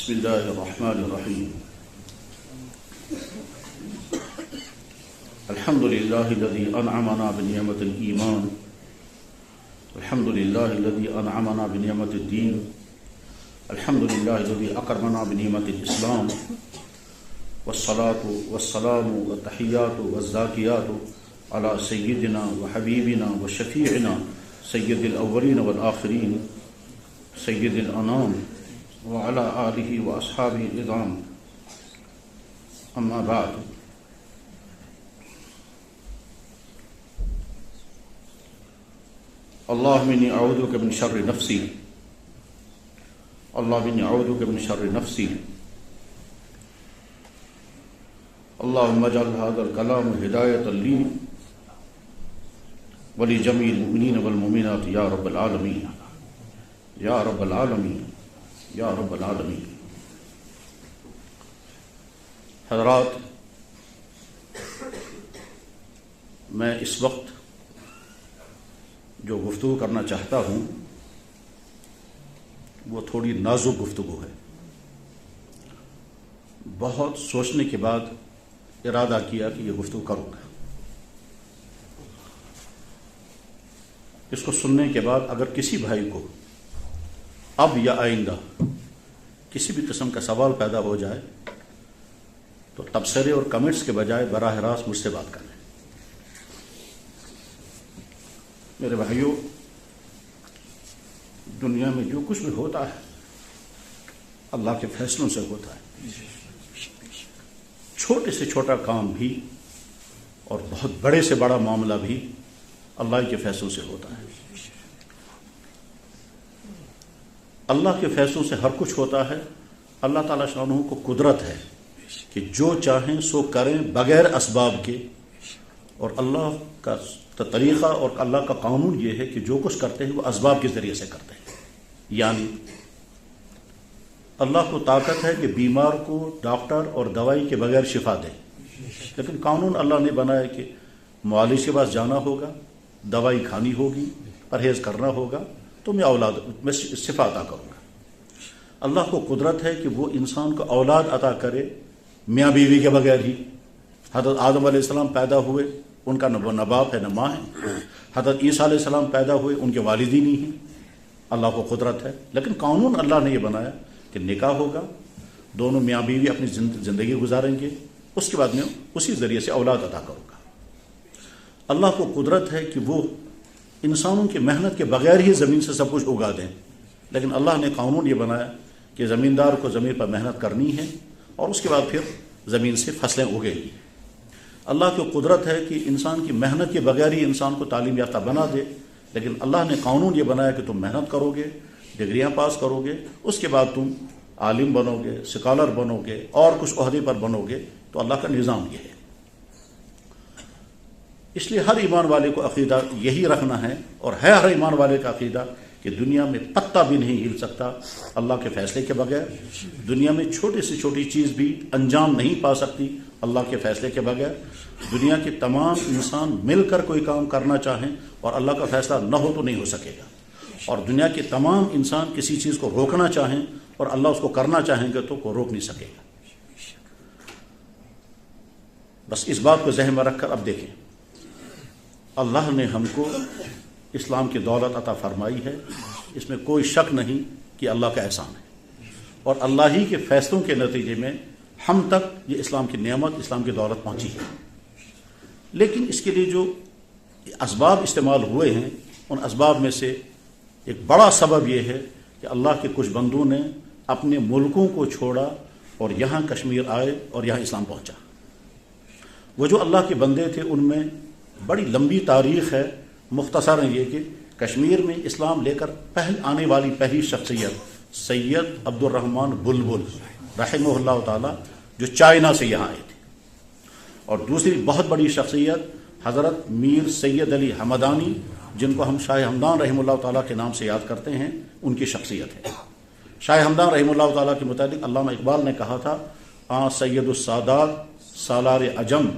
بسم الله الرحمن الرحيم الحمد لله الذي أنعمنا بنعمة الإيمان الحمد لله الذي أنعمنا بنعمة الدين الحمد لله الذي أكرمنا بنعمة الإسلام والصلاة والسلام والتحيات والزاكيات على سيدنا وحبيبنا وشفيعنا سيد الأولين والآخرين سيد الأنام وعلى آله وأصحابه الإظام أما بعد اللهم إني أعوذ بك من شر نفسي اللهم إني أعوذ بك من شر نفسي اللهم اجعل هذا الكلام هداية لي ولجميع المؤمنين والمؤمنات يا رب العالمين یا رب العالمین یا رب العالمین۔ حضرات، میں اس وقت جو گفتگو کرنا چاہتا ہوں وہ تھوڑی نازک گفتگو ہے۔ بہت سوچنے کے بعد ارادہ کیا کہ یہ گفتگو کروں گا۔ اس کو سننے کے بعد اگر کسی بھائی کو اب یا آئندہ کسی بھی قسم کا سوال پیدا ہو جائے تو تبصرے اور کمنٹس کے بجائے براہ راست مجھ سے بات کریں۔ میرے بھائیوں، دنیا میں جو کچھ بھی ہوتا ہے اللہ کے فیصلوں سے ہوتا ہے۔ چھوٹے سے چھوٹا کام بھی اور بہت بڑے سے بڑا معاملہ بھی اللہ کے فیصلوں سے ہوتا ہے۔ اللہ کے فیصلوں سے ہر کچھ ہوتا ہے۔ اللہ تعالیٰ شانہ کو قدرت ہے کہ جو چاہیں سو کریں بغیر اسباب کے، اور اللہ کا طریقہ اور اللہ کا قانون یہ ہے کہ جو کچھ کرتے ہیں وہ اسباب کے ذریعے سے کرتے ہیں۔ یعنی اللہ کو طاقت ہے کہ بیمار کو ڈاکٹر اور دوائی کے بغیر شفا دے، لیکن قانون اللہ نے بنایا کہ معالج کے پاس جانا ہوگا، دوائی کھانی ہوگی، پرہیز کرنا ہوگا تو میں شفا عطا کروں گا۔ اللہ کو قدرت ہے کہ وہ انسان کو اولاد عطا کرے میاں بیوی کے بغیر ہی۔ حضرت آدم علیہ السلام پیدا ہوئے، ان کا نہ باپ ہے نہ ماں ہے۔ حضرت عیسیٰ علیہ السلام پیدا ہوئے، ان کے والد ہی نہیں ہیں۔ اللہ کو قدرت ہے، لیکن قانون اللہ نے یہ بنایا کہ نکاح ہوگا، دونوں میاں بیوی اپنی زندگی گزاریں گے، اس کے بعد میں اسی ذریعے سے اولاد عطا کروں گا۔ اللہ کو قدرت ہے کہ وہ انسانوں کی محنت کے بغیر ہی زمین سے سب کچھ اگا دیں، لیکن اللہ نے قانون یہ بنایا کہ زمیندار کو زمین پر محنت کرنی ہے اور اس کے بعد پھر زمین سے فصلیں اگیں گی۔ اللہ کی قدرت ہے کہ انسان کی محنت کے بغیر ہی انسان کو تعلیم یافتہ بنا دے، لیکن اللہ نے قانون یہ بنایا کہ تم محنت کرو گے، ڈگریاں پاس کرو گے، اس کے بعد تم عالم بنو گے، اسکالر بنو گے اور کچھ عہدے پر بنو گے۔ تو اللہ کا نظام یہ ہے۔ اس لیے ہر ایمان والے کو عقیدہ یہی رکھنا ہے، اور ہے ہر ایمان والے کا عقیدہ کہ دنیا میں پتہ بھی نہیں ہل سکتا اللہ کے فیصلے کے بغیر۔ دنیا میں چھوٹی سے چھوٹی چیز بھی انجام نہیں پا سکتی اللہ کے فیصلے کے بغیر۔ دنیا کے تمام انسان مل کر کوئی کام کرنا چاہیں اور اللہ کا فیصلہ نہ ہو تو نہیں ہو سکے گا، اور دنیا کے تمام انسان کسی چیز کو روکنا چاہیں اور اللہ اس کو کرنا چاہیں گے تو کوئی روک نہیں سکے گا۔ بس اس بات کو ذہن میں رکھ کر اب دیکھیں، اللہ نے ہم کو اسلام کی دولت عطا فرمائی ہے، اس میں کوئی شک نہیں کہ اللہ کا احسان ہے، اور اللہ ہی کے فیصلوں کے نتیجے میں ہم تک یہ اسلام کی نعمت، اسلام کی دولت پہنچی ہے۔ لیکن اس کے لیے جو اسباب استعمال ہوئے ہیں، ان اسباب میں سے ایک بڑا سبب یہ ہے کہ اللہ کے کچھ بندوں نے اپنے ملکوں کو چھوڑا اور یہاں کشمیر آئے اور یہاں اسلام پہنچا۔ وہ جو اللہ کے بندے تھے ان میں بڑی لمبی تاریخ ہے، مختصر یہ کہ کشمیر میں اسلام لے کر آنے والی پہلی شخصیت سید عبد الرحمن بلبل رحمہ اللہ تعالی، جو چائنا سے یہاں آئے تھے، اور دوسری بہت بڑی شخصیت حضرت میر سید علی حمدانی، جن کو ہم شاہ ہمدان رحمہ اللہ تعالیٰ کے نام سے یاد کرتے ہیں، ان کی شخصیت ہے۔ شاہ ہمدان رحمہ اللہ تعالیٰ کے متعلق علامہ اقبال نے کہا تھا، سید السادات سالار عجم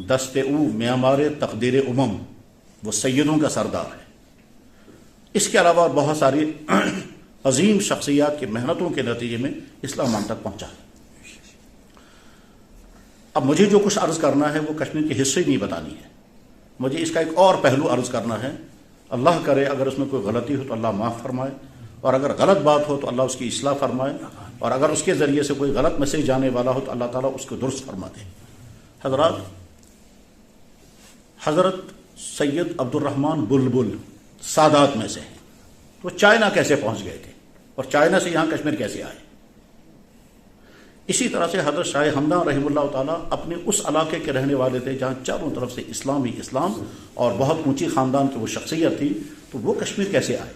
دست او معمار تقدیر امم، وہ سیدوں کا سردار ہے۔ اس کے علاوہ بہت ساری عظیم شخصیات کی محنتوں کے نتیجے میں اسلام ہم تک پہنچا ہے۔ اب مجھے جو کچھ عرض کرنا ہے وہ کشمیر کی ہسٹری نہیں بتانی ہے، مجھے اس کا ایک اور پہلو عرض کرنا ہے۔ اللہ کرے اگر اس میں کوئی غلطی ہو تو اللہ معاف فرمائے، اور اگر غلط بات ہو تو اللہ اس کی اصلاح فرمائے، اور اگر اس کے ذریعے سے کوئی غلط میسیج جانے والا ہو تو اللہ تعالیٰ اس کو درست فرما دے۔ حضرات، حضرت سید عبد الرحمن بلبل سادات میں سے ہیں، وہ چائنا کیسے پہنچ گئے تھے اور چائنا سے یہاں کشمیر کیسے آئے؟ اسی طرح سے حضرت شاہ ہمدان رحمہ اللہ تعالیٰ اپنے اس علاقے کے رہنے والے تھے جہاں چاروں طرف سے اسلام ہی اسلام اور بہت اونچی خاندان کی وہ شخصیت تھی، تو وہ کشمیر کیسے آئے؟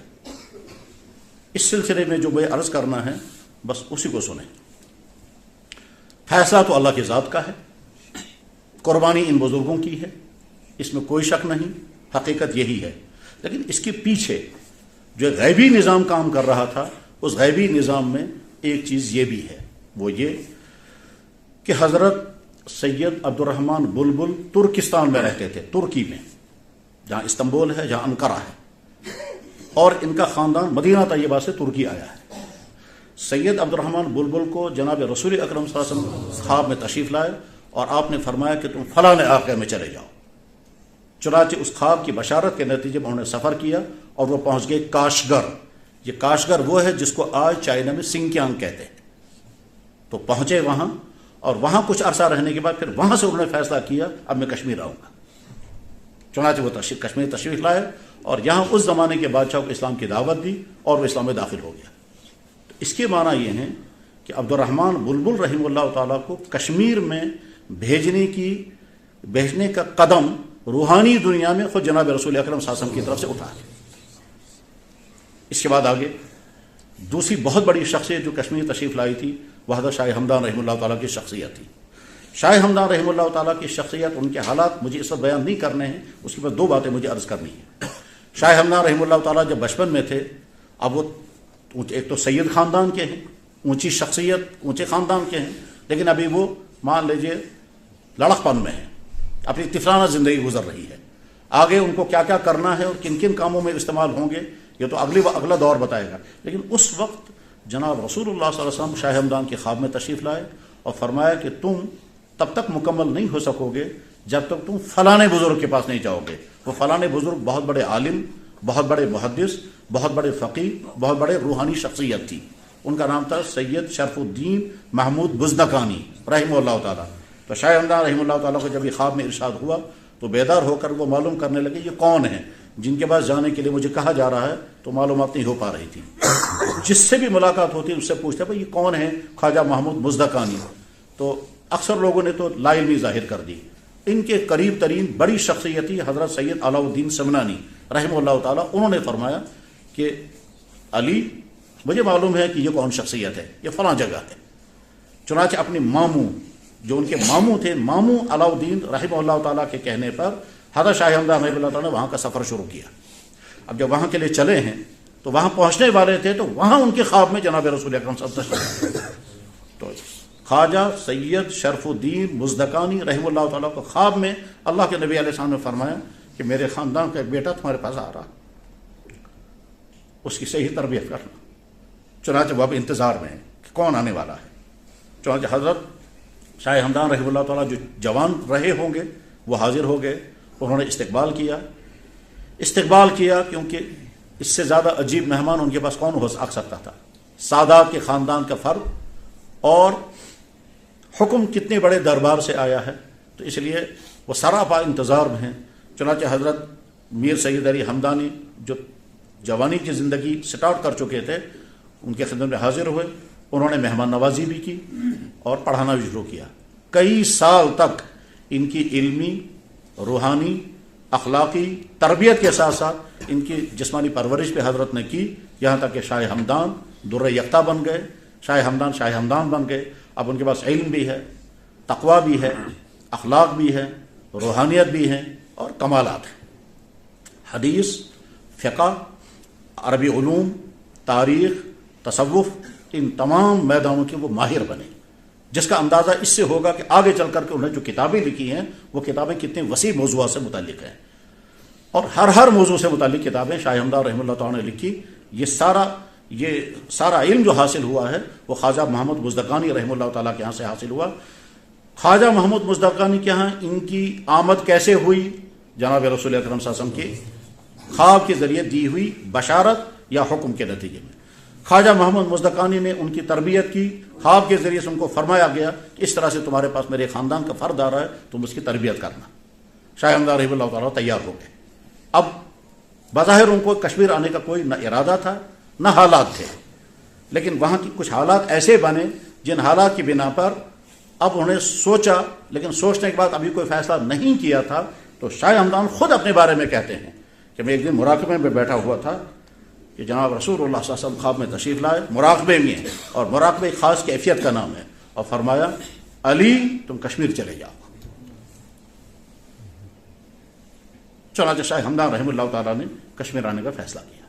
اس سلسلے میں جو میں عرض کرنا ہے بس اسی کو سنیں۔ فیصلہ تو اللہ کی ذات کا ہے، قربانی ان بزرگوں کی ہے، اس میں کوئی شک نہیں، حقیقت یہی ہے۔ لیکن اس کے پیچھے جو غیبی نظام کام کر رہا تھا، اس غیبی نظام میں ایک چیز یہ بھی ہے، وہ یہ کہ حضرت سید عبد الرحمن بلبل ترکستان میں رہتے تھے، ترکی میں، جہاں استنبول ہے، جہاں انقرہ ہے، اور ان کا خاندان مدینہ طیبہ سے ترکی آیا ہے۔ سید عبد الرحمن بلبل کو جناب رسول اکرم صلی اللہ علیہ وسلم خواب میں تشریف لائے اور آپ نے فرمایا کہ تم فلاں علاقے میں چلے جاؤ۔ چنانچہ اس خواب کی بشارت کے نتیجے میں انہوں نے سفر کیا اور وہ پہنچ گئے کاشگر۔ یہ کاشگر وہ ہے جس کو آج چائنا میں سنکیانگ کہتے ہیں۔ تو پہنچے وہاں، اور وہاں کچھ عرصہ رہنے کے بعد پھر وہاں سے انہوں نے فیصلہ کیا اب میں کشمیر آؤں گا۔ چنانچہ وہ کشمیر تشریف لائے اور یہاں اس زمانے کے بادشاہ کو اسلام کی دعوت دی اور وہ اسلام میں داخل ہو گیا۔ تو اس کے معنی یہ ہیں کہ عبد الرحمن بلبل رحمہ اللہ تعالیٰ کو کشمیر میں بھیجنے کا قدم روحانی دنیا میں خود جناب رسول اکرم صلی اللہ علیہ وسلم کی طرف سے اٹھا ہے۔ اس کے بعد آگے دوسری بہت بڑی شخصیت جو کشمیر تشریف لائی تھی وہ حضرت شاہ ہمدان رحمہ اللہ تعالیٰ کی شخصیت تھی۔ شاہ ہمدان رحمہ اللہ تعالیٰ کی شخصیت، ان کے حالات مجھے اس وقت بیان نہیں کرنے ہیں، اس کے بعد دو باتیں مجھے عرض کرنی ہیں۔ شاہ ہمدان رحمہ اللہ تعالیٰ جب بچپن میں تھے، اب وہ ایک تو سید خاندان کے ہیں، اونچی شخصیت، اونچے خاندان کے ہیں، لیکن ابھی وہ مان لیجئے لڑک پن میں ہیں، اپنی طفلانہ زندگی گزر رہی ہے۔ آگے ان کو کیا کیا کرنا ہے اور کن کن کاموں میں استعمال ہوں گے یہ تو اگلا دور بتائے گا۔ لیکن اس وقت جناب رسول اللہ صلی اللہ علیہ وسلم شاہ ہمدان کے خواب میں تشریف لائے اور فرمایا کہ تم تب تک مکمل نہیں ہو سکو گے جب تک تم فلانے بزرگ کے پاس نہیں جاؤ گے۔ وہ فلانے بزرگ بہت بڑے عالم، بہت بڑے محدث، بہت بڑے فقیہ، بہت بڑے روحانی شخصیت تھی۔ ان کا نام تھا سید شرف الدین محمود بزدکانی رحمہ اللہ تعالیٰ۔ تو شاہ ہمدان رحمہ اللہ تعالیٰ کو جب یہ خواب میں ارشاد ہوا تو بیدار ہو کر وہ معلوم کرنے لگے یہ کون ہیں جن کے پاس جانے کے لیے مجھے کہا جا رہا ہے، تو معلومات نہیں ہو پا رہی تھی۔ جس سے بھی ملاقات ہوتی اس سے پوچھتے بھائی یہ کون ہے؟ خواجہ محمود بزدکانی۔ تو اکثر لوگوں نے تو لا علمی ظاہر کر دی۔ ان کے قریب ترین بڑی شخصیتی حضرت سید علاء الدین سمنانی رحمہ اللہ تعالیٰ، انہوں نے فرمایا کہ علی مجھے معلوم ہے کہ یہ کون شخصیت ہے، یہ فلاں جگہ ہے۔ چنانچہ اپنے ماموں، جو ان کے ماموں تھے، ماموں علاء الدین رحمہ اللہ تعالیٰ کے کہنے پر حضرت شاہ ہمدان رحمہ اللہ تعالیٰ نے وہاں کا سفر شروع کیا۔ اب جب وہاں کے لیے چلے ہیں تو وہاں پہنچنے والے تھے تو وہاں ان کے خواب میں جناب رسول اکرم صلی اللہ علیہ وسلم تو خواجہ سید شرف الدین بزدکانی رحمہ اللہ تعالیٰ کو خواب میں اللہ کے نبی علیہ السلام نے فرمایا کہ میرے خاندان کا ایک بیٹا تمہارے پاس آ رہا، اس کی صحیح تربیت کرنا۔ چنانچہ وہ اب انتظار میں ہے کہ کون آنے والا ہے۔ چنانچہ حضرت شاہ ہمدان رحمہ اللہ تعالیٰ جو جوان رہے ہوں گے وہ حاضر ہو گئے، انہوں نے استقبال کیا کیونکہ اس سے زیادہ عجیب مہمان ان کے پاس کون ہو سکتا تھا؟ سادات کے خاندان کا فرد، اور حکم کتنے بڑے دربار سے آیا ہے، تو اس لیے وہ سراپا انتظار میں ہیں۔ چنانچہ حضرت میر سید علی ہمدانی جو جوانی کی زندگی سٹارٹ کر چکے تھے ان کے خدمت میں حاضر ہوئے، انہوں نے مہمان نوازی بھی کی اور پڑھانا بھی شروع کیا۔ کئی سال تک ان کی علمی، روحانی، اخلاقی تربیت کے ساتھ ساتھ ان کی جسمانی پرورش بھی حضرت نے کی، یہاں تک کہ شاہ ہمدان در یکتا بن گئے، شاہ ہمدان بن گئے۔ اب ان کے پاس علم بھی ہے، تقوی بھی ہے، اخلاق بھی ہے، روحانیت بھی ہے اور کمالات ہیں۔ حدیث، فقہ، عربی علوم، تاریخ، تصوف، ان تمام میدانوں کے وہ ماہر بنے، جس کا اندازہ اس سے ہوگا کہ آگے چل کر کے انہیں جو کتابیں لکھی ہیں وہ کتابیں کتنے وسیع موضوعات سے متعلق ہیں، اور ہر موضوع سے متعلق کتابیں شاہ ہمدان رحمہ اللہ تعالیٰ نے لکھی۔ یہ سارا علم جو حاصل ہوا ہے وہ خواجہ محمد مزدقانی رحمہ اللہ تعالیٰ کے یہاں سے حاصل ہوا. خواجہ محمد مزدقانی کے یہاں ان کی آمد کیسے ہوئی؟ جناب رسول اکرم صلی اللہ علیہ وسلم کے خواب کے ذریعے دی ہوئی بشارت یا حکم کے نتیجے میں. خواجہ محمد مزدقانی نے ان کی تربیت کی، خواب کے ذریعے سے ان کو فرمایا گیا کہ اس طرح سے تمہارے پاس میرے خاندان کا فرد آ رہا ہے، تم اس کی تربیت کرنا. شاہ ہمدان رحمہ اللہ تعالیٰ تیار ہو گئے. اب بظاہر ان کو کشمیر آنے کا کوئی نہ ارادہ تھا نہ حالات تھے، لیکن وہاں کی کچھ حالات ایسے بنے جن حالات کی بنا پر اب انہوں نے سوچا، لیکن سوچنے کے بعد ابھی کوئی فیصلہ نہیں کیا تھا. تو شاہ ہمدان خود اپنے بارے میں کہتے ہیں کہ میں ایک دن مراقبے میں بیٹھا ہوا تھا کہ جناب رسول اللہ صلی اللہ علیہ وسلم خواب میں تشریف لائے، مراقبے میں ہیں، اور مراقبے ایک خاص کیفیت کا نام ہے، اور فرمایا علی تم کشمیر چلے جاؤ. چنانچہ شاہ ہمدان رحمہ اللہ تعالیٰ نے کشمیر آنے کا فیصلہ کیا.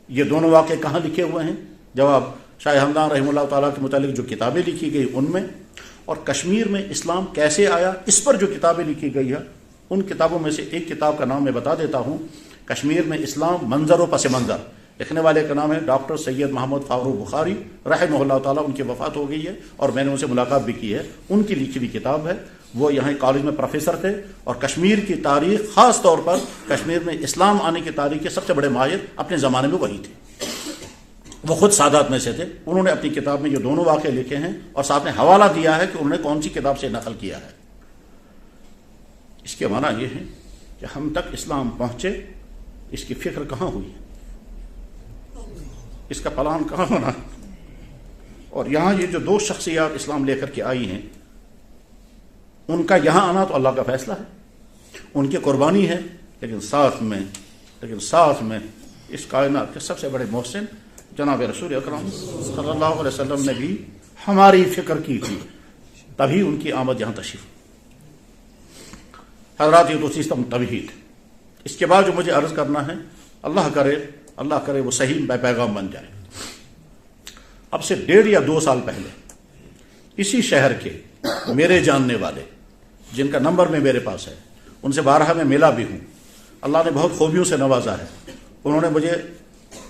یہ دونوں واقعے کہاں لکھے ہوئے ہیں؟ جواب شاہ ہمدان رحمہ اللہ تعالیٰ کے متعلق جو کتابیں لکھی گئی ان میں، اور کشمیر میں اسلام کیسے آیا اس پر جو کتابیں لکھی گئی ہے ان کتابوں میں سے ایک کتاب کا نام میں بتا دیتا ہوں. کشمیر میں اسلام منظر و پس منظر، لکھنے والے کا نام ہے ڈاکٹر سید محمد فاروق بخاری رحمہ اللہ تعالیٰ. ان کی وفات ہو گئی ہے اور میں نے ان سے ملاقات بھی کی ہے. ان کی لکھی ہوئی کتاب ہے. وہ یہاں کالج میں پروفیسر تھے اور کشمیر کی تاریخ، خاص طور پر کشمیر میں اسلام آنے کی تاریخ کے سب سے بڑے ماہر اپنے زمانے میں وہی تھے. وہ خود سادات میں سے تھے. انہوں نے اپنی کتاب میں یہ دونوں واقعے لکھے ہیں اور ساتھ میں حوالہ دیا ہے کہ انہوں نے کون سی کتاب سے نقل کیا ہے. اس کے معنی یہ ہے کہ ہم تک اسلام پہنچے، اس کی فکر کہاں ہوئی، اس کا پلان کہاں بنا. اور یہاں یہ جو دو شخصیات اسلام لے کر کے آئی ہیں، ان کا یہاں آنا تو اللہ کا فیصلہ ہے، ان کی قربانی ہے، لیکن ساتھ میں اس کائنات کے سب سے بڑے محسن جناب رسول اکرم صلی اللہ علیہ وسلم نے بھی ہماری فکر کی تھی، تبھی ان کی آمد یہاں تشریف. حضرات یہ تو سسٹم توحید. اس کے بعد جو مجھے عرض کرنا ہے، اللہ کرے وہ صحیح پیغام بن جائے. اب سے 1.5 یا 2 سال پہلے اسی شہر کے میرے جاننے والے جن کا نمبر میں میرے پاس ہے، ان سے بارہا میں ملا بھی ہوں. اللہ نے بہت خوبیوں سے نوازا ہے. انہوں نے مجھے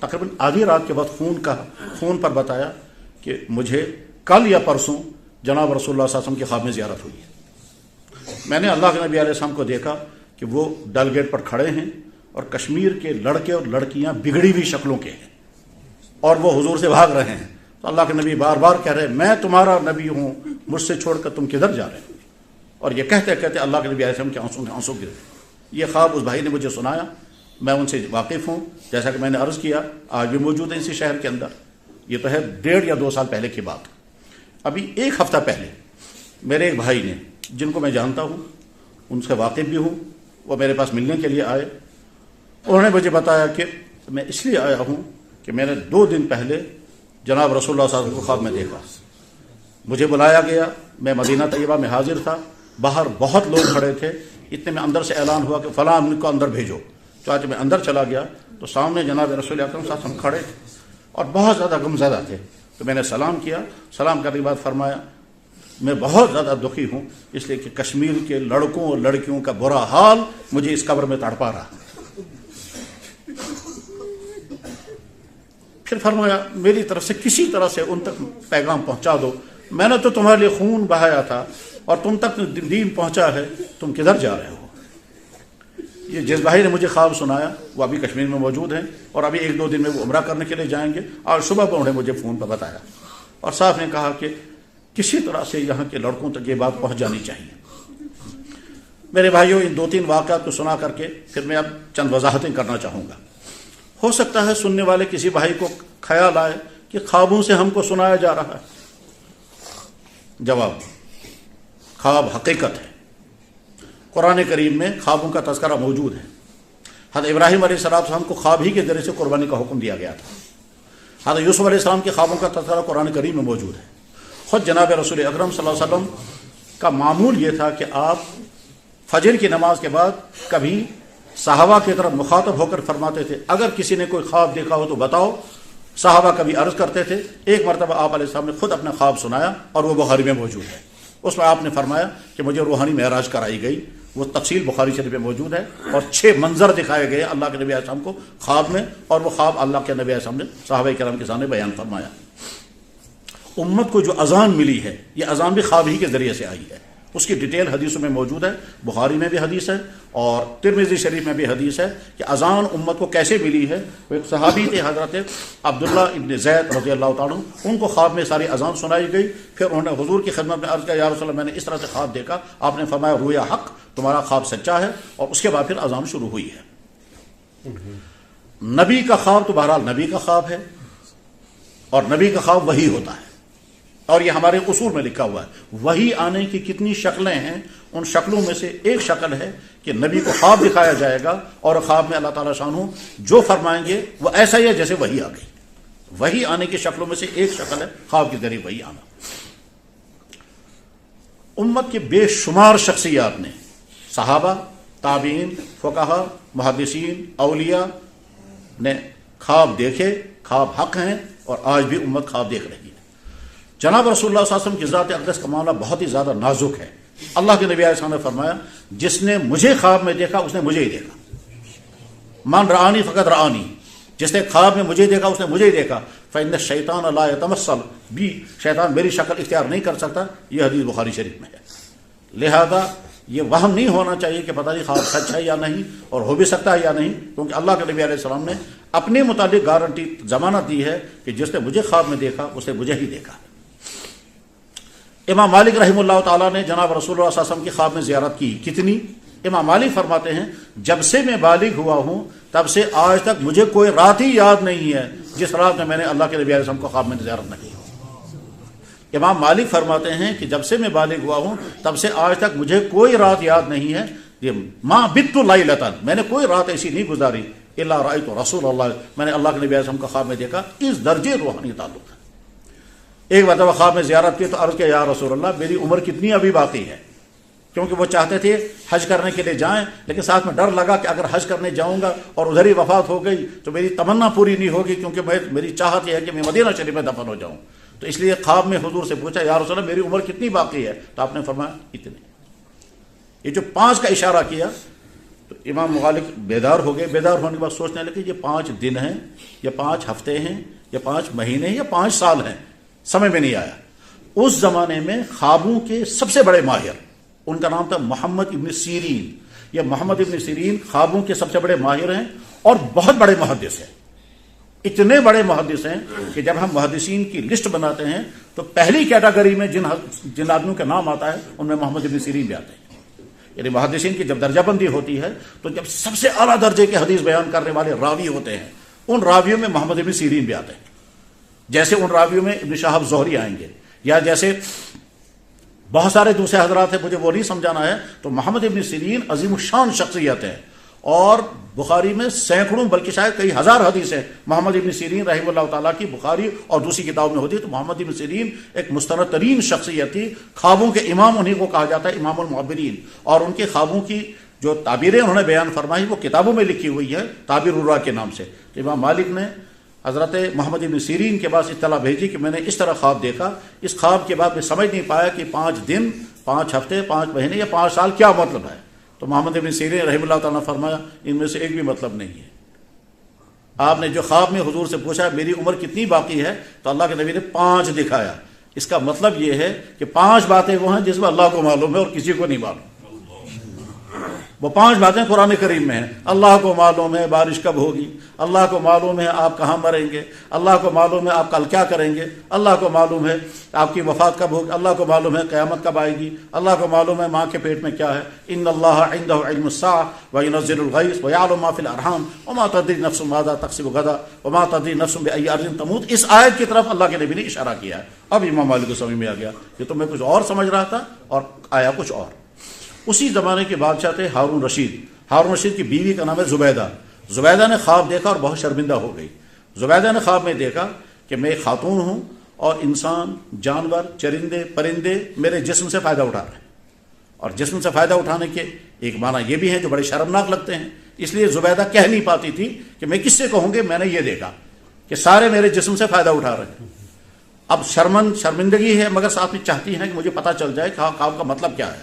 تقریباً آدھی رات کے بعد فون پر بتایا کہ مجھے کل یا پرسوں جناب رسول اللہ صلی اللہ علیہ وسلم کی خواب میں زیارت ہوئی ہے. میں نے اللہ کے نبی علیہ السلام کو دیکھا کہ وہ ڈل گیٹ پر کھڑے ہیں اور کشمیر کے لڑکے اور لڑکیاں بگڑی ہوئی شکلوں کے ہیں اور وہ حضور سے بھاگ رہے ہیں. تو اللہ کے نبی بار بار کہہ رہے ہیں میں تمہارا نبی ہوں، مجھ سے چھوڑ کر تم کدھر جا رہے ہو. اور یہ کہتے کہتے اللہ کے نبی علیہ السلام کے آنسو گرے. یہ خواب اس بھائی نے مجھے سنایا. میں ان سے واقف ہوں، جیسا کہ میں نے عرض کیا آج بھی موجود ہیں اسی شہر کے اندر. یہ تو ہے 1.5 یا 2 سال پہلے کی بات. ابھی 1 ہفتہ پہلے میرے ایک بھائی نے، جن کو میں جانتا ہوں، ان سے واقف بھی ہوں، وہ میرے پاس ملنے کے لیے آئے. انہوں نے مجھے بتایا کہ میں اس لیے آیا ہوں کہ میں نے 2 دن پہلے جناب رسول اللہ صلی اللہ علیہ وسلم کو خواب میں دیکھا. مجھے بلایا گیا، میں مدینہ طیبہ میں حاضر تھا. باہر بہت لوگ کھڑے تھے. اتنے میں اندر سے اعلان ہوا کہ فلاں ان کو اندر بھیجو. چاچہ میں اندر چلا گیا تو سامنے جناب رسول اکرم صلی اللہ علیہ وسلم کھڑے تھے اور بہت زیادہ غمزدہ تھے. تو میں نے سلام کیا. سلام کرنے کے بعد فرمایا میں بہت زیادہ دکھی ہوں اس لیے کہ کشمیر کے لڑکوں اور لڑکیوں کا برا حال مجھے اس قبر میں تڑپا رہا. پھر فرمایا میری طرف سے کسی طرح سے ان تک پیغام پہنچا دو. میں نے تو تمہارے لیے خون بہایا تھا اور تم تک دین پہنچا ہے، تم کدھر جا رہے ہو. یہ جس بھائی نے مجھے خواب سنایا وہ ابھی کشمیر میں موجود ہیں اور ابھی 1-2 دن میں وہ عمرہ کرنے کے لیے جائیں گے. اور صبح کو انہوں نے مجھے فون پر بتایا اور صاحب نے کہا کہ کسی طرح سے یہاں کے لڑکوں تک یہ بات پہنچ جانی چاہیے. میرے بھائیوں، ان 2-3 واقعات کو سنا کر کے پھر میں اب چند وضاحتیں کرنا چاہوں گا. ہو سکتا ہے سننے والے کسی بھائی کو خیال آئے کہ خوابوں سے ہم کو سنایا جا رہا ہے. جواب، خواب حقیقت ہے. قرآن کریم میں خوابوں کا تذکرہ موجود ہے. حضرت ابراہیم علیہ السلام کو خواب ہی کے ذریعے سے قربانی کا حکم دیا گیا تھا. حضرت یوسف علیہ السلام کے خوابوں کا تذکرہ قرآن کریم میں موجود ہے. خود جناب رسول اکرم صلی اللہ علیہ وسلم کا معمول یہ تھا کہ آپ فجر کی نماز کے بعد کبھی صحابہ کی طرف مخاطب ہو کر فرماتے تھے اگر کسی نے کوئی خواب دیکھا ہو تو بتاؤ. صحابہ کبھی عرض کرتے تھے. ایک مرتبہ آپ علیہ السلام نے خود اپنا خواب سنایا اور وہ بخاری میں موجود ہے. اس میں آپ نے فرمایا کہ مجھے روحانی معراج کرائی گئی وہ تفصیل بخاری شریف میں موجود ہے، اور 6 منظر دکھائے گئے اللہ کے نبی علیہ السلام کو خواب میں، اور وہ خواب اللہ کے نبی علیہ السلام نے صحابہ کرام کے سامنے بیان فرمایا۔ امت کو جو اذان ملی ہے، یہ اذان بھی خواب ہی کے ذریعے سے آئی ہے، اس کی ڈیٹیل حدیثوں میں موجود ہے، بخاری میں بھی حدیث ہے اور ترمذی شریف میں بھی حدیث ہے کہ اذان امت کو کیسے ملی ہے۔ وہ ایک صحابی تھے حضرت عبداللہ ابن زید رضی اللہ تعالیٰ عنہ، ان کو خواب میں ساری اذان سنائی گئی، پھر انہوں نے حضور کی خدمت میں عرض کیا یا رسول اللہ میں نے اس طرح سے خواب دیکھا، آپ نے فرمایا رویا حق، تمہارا خواب سچا ہے، اور اس کے بعد پھر اذان شروع ہوئی ہے۔ نبی کا خواب تو بہرحال نبی کا خواب ہے، اور نبی کا خواب وہی ہوتا ہے، اور یہ ہمارے اصول میں لکھا ہوا ہے۔ وہی آنے کی کتنی شکلیں ہیں، ان شکلوں میں سے ایک شکل ہے کہ نبی کو خواب دکھایا جائے گا، اور خواب میں اللہ تعالیٰ شانہ جو فرمائیں گے وہ ایسا ہی ہے جیسے وہی آ گئی۔ وہی آنے کی شکلوں میں سے ایک شکل ہے خواب کے ذریعے وہی آنا۔ امت کے بے شمار شخصیات نے، صحابہ، تابعین، فقہا، محدثین، اولیاء نے خواب دیکھے، خواب حق ہیں، اور آج بھی امت خواب دیکھ رہی ہے۔ جناب رسول اللہ صلی اللہ علیہ وسلم کی ذات اقدس کا معاملہ بہت ہی زیادہ نازک ہے۔ اللہ کے نبی علیہ السلام نے فرمایا جس نے مجھے خواب میں دیکھا اس نے مجھے ہی دیکھا، من رآنی فقط رآنی، جس نے خواب میں مجھے دیکھا اس نے مجھے ہی دیکھا، فإن الشیطان لا یتمثل بی، شیطان میری شکل اختیار نہیں کر سکتا، یہ حدیث بخاری شریف میں ہے۔ لہذا یہ وہم نہیں ہونا چاہیے کہ پتہ نہیں خواب سچ ہے یا نہیں، اور ہو بھی سکتا ہے یا نہیں، کیونکہ اللہ کے نبی علیہ السلام نے اپنے متعلق گارنٹی ضمانت دی ہے کہ جس نے مجھے خواب میں دیکھا اس نے مجھے ہی دیکھا۔ امام مالک رحمہ اللہ تعالیٰ نے جناب رسول اللہ صلی اللہ علیہ وسلم کی خواب میں زیارت کی، کتنی؟ امام مالک فرماتے ہیں جب سے میں بالغ ہوا ہوں تب سے آج تک مجھے کوئی رات ہی یاد نہیں ہے جس رات میں نے اللہ کے نبی علیہ السلام کو خواب میں زیارت نہ کی۔ امام مالک فرماتے ہیں کہ جب سے میں بالغ ہوا ہوں تب سے آج تک مجھے کوئی رات یاد نہیں ہے، یہ ما بت لیلۃ، میں نے کوئی رات ایسی نہیں گزاری الا رأیت رسول اللہ، میں نے اللہ کے نبی علیہ السلام کو خواب میں دیکھا۔ اس درجے روحانی تعلق ہے۔ ایک مرتبہ خواب میں زیارت کی تو عرض کیا یا رسول اللہ میری عمر کتنی ابھی باقی ہے، کیونکہ وہ چاہتے تھے حج کرنے کے لیے جائیں، لیکن ساتھ میں ڈر لگا کہ اگر حج کرنے جاؤں گا اور ادھر ہی وفات ہو گئی تو میری تمنا پوری نہیں ہوگی، کیونکہ میری چاہت یہ ہے کہ میں مدینہ شریف میں دفن ہو جاؤں۔ تو اس لیے خواب میں حضور سے پوچھا یا رسول اللہ میری عمر کتنی باقی ہے، تو آپ نے فرمایا اتنی۔ یہ جو 5 کا اشارہ کیا تو امام مغالک بیدار ہو گئے، بیدار ہونے کے بعد سوچنے لگے یہ 5 دن ہیں یا 5 ہفتے ہیں یا 5 مہینے ہیں یا 5 سال ہیں، سمجھ میں نہیں آیا۔ اس زمانے میں خوابوں کے سب سے بڑے ماہر، ان کا نام تھا محمد ابن سیرین۔ یہ محمد ابن سیرین خوابوں کے سب سے بڑے ماہر ہیں اور بہت بڑے محدث ہیں، اتنے بڑے محدث ہیں کہ جب ہم محدثین کی لسٹ بناتے ہیں تو پہلی کیٹیگری میں جن آدمیوں کا نام آتا ہے ان میں محمد ابن سیرین بھی آتے ہیں۔ یعنی محدثین کی جب درجہ بندی ہوتی ہے تو جب سب سے اعلیٰ درجے کے حدیث بیان کرنے والے راوی ہوتے ہیں ان راویوں میں محمد ابن سیرین بھی آتے ہیں، جیسے ان راویوں میں ابن شہاب زہری آئیں گے، یا جیسے بہت سارے دوسرے حضرات ہیں، مجھے وہ نہیں سمجھانا ہے۔ تو محمد ابن سیرین عظیم الشان شخصیت ہے، اور بخاری میں سینکڑوں بلکہ شاید کئی ہزار حدیثیں محمد ابن سیرین رحمہ اللہ تعالیٰ کی بخاری اور دوسری کتابوں میں ہوتی ہے۔ تو محمد ابن سیرین ایک مستند ترین شخصیت تھی، خوابوں کے امام انہیں کو کہا جاتا ہے، امام المعبرین، اور ان کے خوابوں کی جو تعبیریں انہوں نے بیان فرمائی وہ کتابوں میں لکھی ہوئی ہے تعبیر الرا کے نام سے۔ تو امام مالک نے حضرت محمد ابن سیرین کے پاس اطلاع بھیجی کہ میں نے اس طرح خواب دیکھا، اس خواب کے بعد میں سمجھ نہیں پایا کہ 5 دن 5 ہفتے 5 مہینے یا 5 سال کیا مطلب ہے۔ تو محمد ابن سیرین رحمہ اللہ تعالیٰ نے فرمایا ان میں سے ایک بھی مطلب نہیں ہے۔ آپ نے جو خواب میں حضور سے پوچھا میری عمر کتنی باقی ہے تو اللہ کے نبی نے 5 دکھایا، اس کا مطلب یہ ہے کہ 5 باتیں وہ ہیں جس میں اللہ کو معلوم ہے اور کسی کو نہیں معلوم۔ وہ 5 باتیں قرآن کریم میں ہیں، اللہ کو معلوم ہے بارش کب ہوگی، اللہ کو معلوم ہے آپ کہاں مریں گے، اللہ کو معلوم ہے آپ کل کیا کریں گے، اللہ کو معلوم ہے آپ کی وفات کب ہوگی، اللہ کو معلوم ہے قیامت کب آئے گی، اللہ کو معلوم ہے ماں کے پیٹ میں کیا ہے۔ ان اللہ عنده علم الساعة وينزل الغيث ويعلم ما في الارحام وما تدري نفس ماذا تكسب غدا وما تدري نفس باي ارض تموت۔ اس آیت کی طرف اللہ کے نبی نے اشارہ کیا ہے۔ اب امام مالک کو سمجھ میں آ گیا کہ تو میں کچھ اور سمجھ رہا تھا اور آیا کچھ اور۔ اسی زمانے کے بادشاہ تھے ہارون رشید۔ ہارون رشید کی بیوی کا نام ہے زبیدہ۔ زبیدہ نے خواب دیکھا اور بہت شرمندہ ہو گئی۔ زبیدہ نے خواب میں دیکھا کہ میں خاتون ہوں اور انسان، جانور، چرندے، پرندے میرے جسم سے فائدہ اٹھا رہے ہیں، اور جسم سے فائدہ اٹھانے کے ایک معنی یہ بھی ہیں جو بڑے شرمناک لگتے ہیں، اس لیے زبیدہ کہہ نہیں پاتی تھی کہ میں کس سے کہوں گے میں نے یہ دیکھا کہ سارے میرے جسم سے فائدہ اٹھا رہے ہیں۔ اب شرمندگی ہے مگر ساتھ میں چاہتی ہیں کہ مجھے پتہ چل جائے کہ خواب کا مطلب کیا ہے۔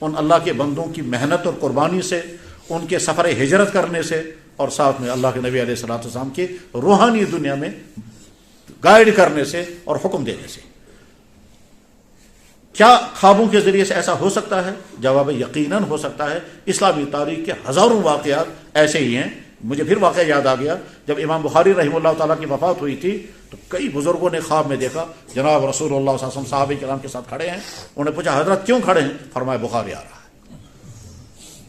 ان اللہ کے بندوں کی محنت اور قربانی سے، ان کے سفر ہجرت کرنے سے، اور ساتھ میں اللہ کے نبی علیہ الصلوۃ والسلام کے روحانی دنیا میں گائیڈ کرنے سے اور حکم دینے سے۔ کیا خوابوں کے ذریعے سے ایسا ہو سکتا ہے؟ جواب یقیناً ہو سکتا ہے۔ اسلامی تاریخ کے ہزاروں واقعات ایسے ہی ہیں۔ مجھے پھر واقعہ یاد آ گیا، جب امام بخاری رحمہ اللہ تعالیٰ کی وفات ہوئی تھی تو کئی بزرگوں نے خواب میں دیکھا جناب رسول اللہ صلی اللہ علیہ وسلم صحابہ کرام کے ساتھ کھڑے ہیں۔ انہوں نے پوچھا حضرت کیوں کھڑے ہیں؟ فرمایا بخاری آ رہا ہے۔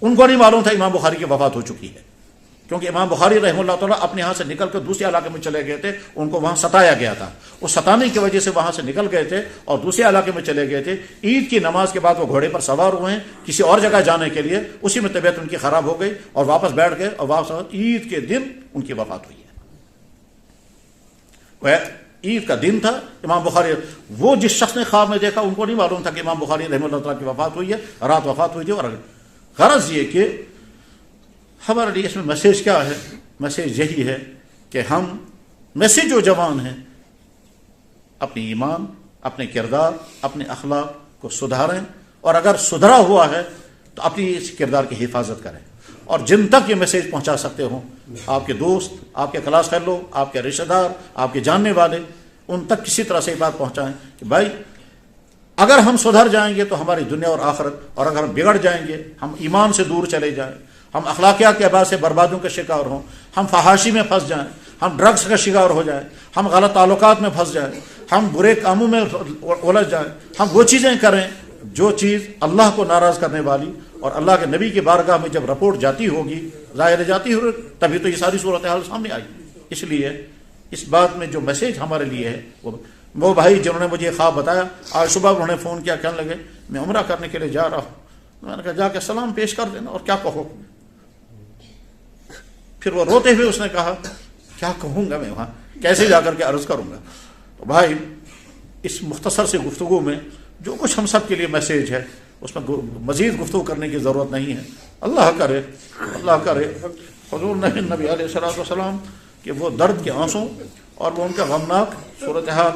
ان کو نہیں معلوم تھا امام بخاری کی وفات ہو چکی ہے، کیونکہ امام بخاری رحمہ اللہ تعالیٰ اپنے یہاں سے نکل کر دوسرے علاقے میں چلے گئے تھے، ان کو وہاں ستایا گیا تھا، اس ستانے کی وجہ سے وہاں سے نکل گئے تھے اور دوسرے علاقے میں چلے گئے تھے۔ عید کی نماز کے بعد وہ گھوڑے پر سوار ہوئے ہیں کسی اور جگہ جانے کے لیے، اسی میں طبیعت ان کی خراب ہو گئی اور واپس بیٹھ گئے، اور واپس عید کے دن ان کی وفات ہوئی ہے۔ وہ عید کا دن تھا۔ امام بخاری، وہ جس شخص نے خواب میں دیکھا ان کو نہیں معلوم تھا کہ امام بخاری رحمہ اللہ تعالیٰ کی وفات ہوئی ہے، رات وفات ہوئی تھی۔ اور غرض یہ کہ ہمارے لیے اس میں میسیج کیا ہے؟ میسیج یہی ہے کہ ہم میں سے جو جوان ہیں اپنی ایمان، اپنے کردار، اپنے اخلاق کو سدھاریں، اور اگر سدھرا ہوا ہے تو اپنی اس کردار کی حفاظت کریں، اور جن تک یہ میسیج پہنچا سکتے ہوں، آپ کے دوست، آپ کے کلاس فیلو، آپ کے رشتہ دار، آپ کے جاننے والے، ان تک کسی طرح سے یہ بات پہنچائیں کہ بھائی اگر ہم سدھر جائیں گے تو ہماری دنیا اور آخرت، اور اگر ہم بگڑ جائیں گے، ہم ایمان سے دور چلے جائیں، ہم اخلاقیات کے اعتبار سے بربادیوں کا شکار ہوں، ہم فحاشی میں پھنس جائیں، ہم ڈرگس کا شکار ہو جائیں، ہم غلط تعلقات میں پھنس جائیں، ہم برے کاموں میں الجھ جائیں، ہم وہ چیزیں کریں جو چیز اللہ کو ناراض کرنے والی، اور اللہ کے نبی کی بارگاہ میں جب رپورٹ جاتی ہوگی، ظاہر جاتی ہوگی، تبھی تو یہ ساری صورتحال سامنے آئی۔ اس لیے اس بات میں جو میسیج ہمارے لیے ہے، وہ بھائی جنہوں نے مجھے خواب بتایا، آج صبح انہوں نے فون کیا، کہنے لگے میں عمرہ کرنے کے لیے جا رہا ہوں۔ میں نے کہا جا کے سلام پیش کر دینا، اور کیا کہو؟ پھر وہ روتے ہوئے اس نے کہا کیا کہوں گا میں وہاں، کیسے جا کر کے عرض کروں گا؟ تو بھائی اس مختصر سے گفتگو میں جو کچھ ہم سب کے لیے میسیج ہے، اس میں مزید گفتگو کرنے کی ضرورت نہیں ہے۔ اللہ کرے حضور نبی علیہ الصلوۃ والسلام کہ وہ درد کے آنسوں اور وہ ان کا غمناک صورتحال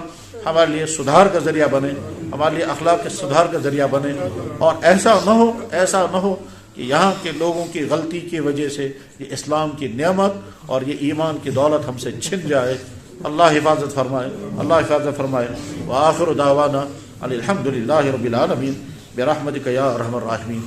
ہمارے لیے سدھار کا ذریعہ بنے، ہمارے لیے اخلاق کے سدھار کا ذریعہ بنے، اور ایسا نہ ہو کہ یہاں کے لوگوں کی غلطی کی وجہ سے یہ اسلام کی نعمت اور یہ ایمان کی دولت ہم سے چھن جائے۔ اللہ حفاظت فرمائے۔ وآخر دعوانا الحمد للہ رب العالمین برحمتک یا ارحم الراحمین۔